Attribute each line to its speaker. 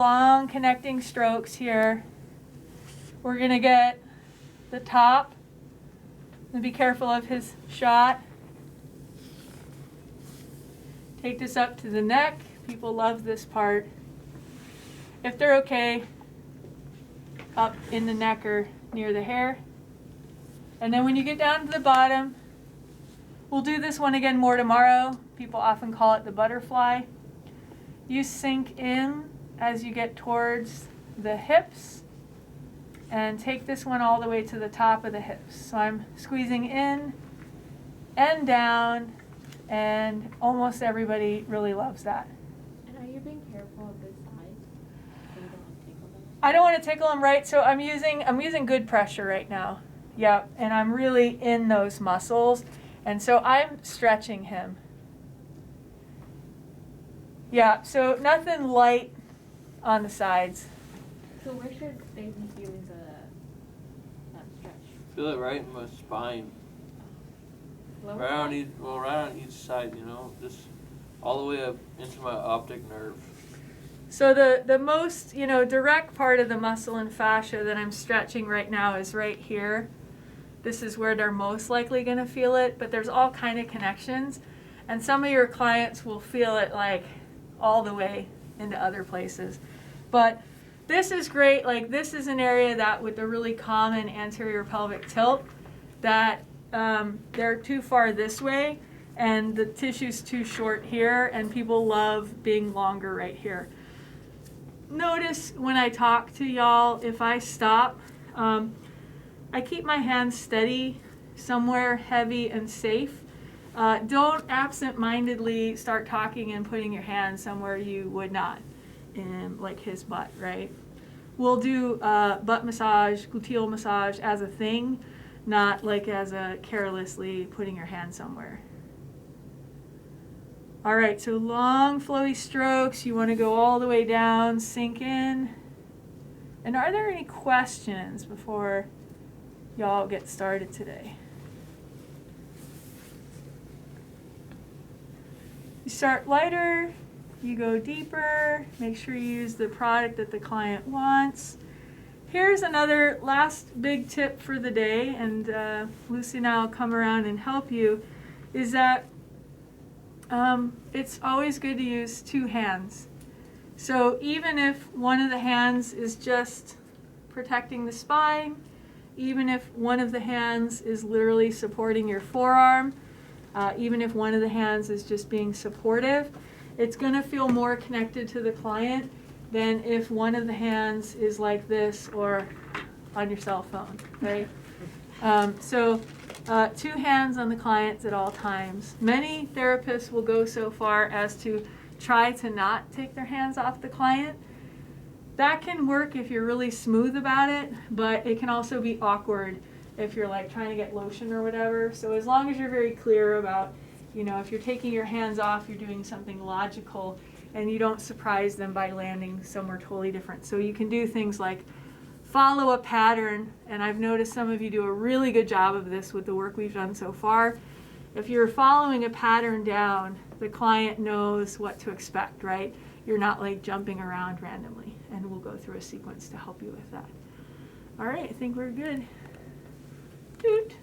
Speaker 1: Long connecting strokes here. We're going to get the top. And be careful of his shot. Take this up to the neck. People love this part. If they're okay, up in the neck or near the hair. And then when you get down to the bottom, we'll do this one again more tomorrow. People often call it the butterfly. You sink in as you get towards the hips and take this one all the way to the top of the hips. So I'm squeezing in and down, and almost everybody really loves that.
Speaker 2: And are you being careful of this side so you don't tickle them?
Speaker 1: I don't want to tickle them, right? So I'm using good pressure right now. Yep, and I'm really in those muscles, and so I'm stretching him. Yeah, so nothing light on the sides.
Speaker 2: So where should they be feeling that stretch?
Speaker 3: Feel it right in my spine.
Speaker 2: Lower
Speaker 3: Right on
Speaker 2: side?
Speaker 3: each side, you know, just all the way up into my optic nerve.
Speaker 1: So the most, direct part of the muscle and fascia that I'm stretching right now is right here. This is where they're most likely going to feel it, but there's all kind of connections, and some of your clients will feel it like all the way into other places. But this is great. Like, this is an area that with a really common anterior pelvic tilt that they're too far this way and the tissue's too short here, and people love being longer right here. Notice when I talk to y'all, if I stop, I keep my hands steady, somewhere heavy and safe. Don't absent-mindedly start talking and putting your hands somewhere you would not, in like his butt, right? We'll do butt massage, gluteal massage as a thing, not like as a carelessly putting your hand somewhere. All right, so long flowy strokes. You want to go all the way down, sink in. And are there any questions before y'all get started today? You start lighter, you go deeper, make sure you use the product that the client wants. Here's another last big tip for the day, and Lucy and I will come around and help you, is that it's always good to use two hands. So even if one of the hands is just protecting the spine, even if one of the hands is literally supporting your forearm, even if one of the hands is just being supportive, it's going to feel more connected to the client than if one of the hands is like this or on your cell phone, right? So two hands on the clients at all times. Many therapists will go so far as to try to not take their hands off the client. That can work if you're really smooth about it, but it can also be awkward if you're like trying to get lotion or whatever. So as long as you're very clear about, if you're taking your hands off, you're doing something logical and you don't surprise them by landing somewhere totally different. So you can do things like follow a pattern, and I've noticed some of you do a really good job of this with the work we've done so far. If you're following a pattern down, the client knows what to expect, right? You're not like jumping around randomly, and we'll go through a sequence to help you with that. All right, I think we're good. Doot.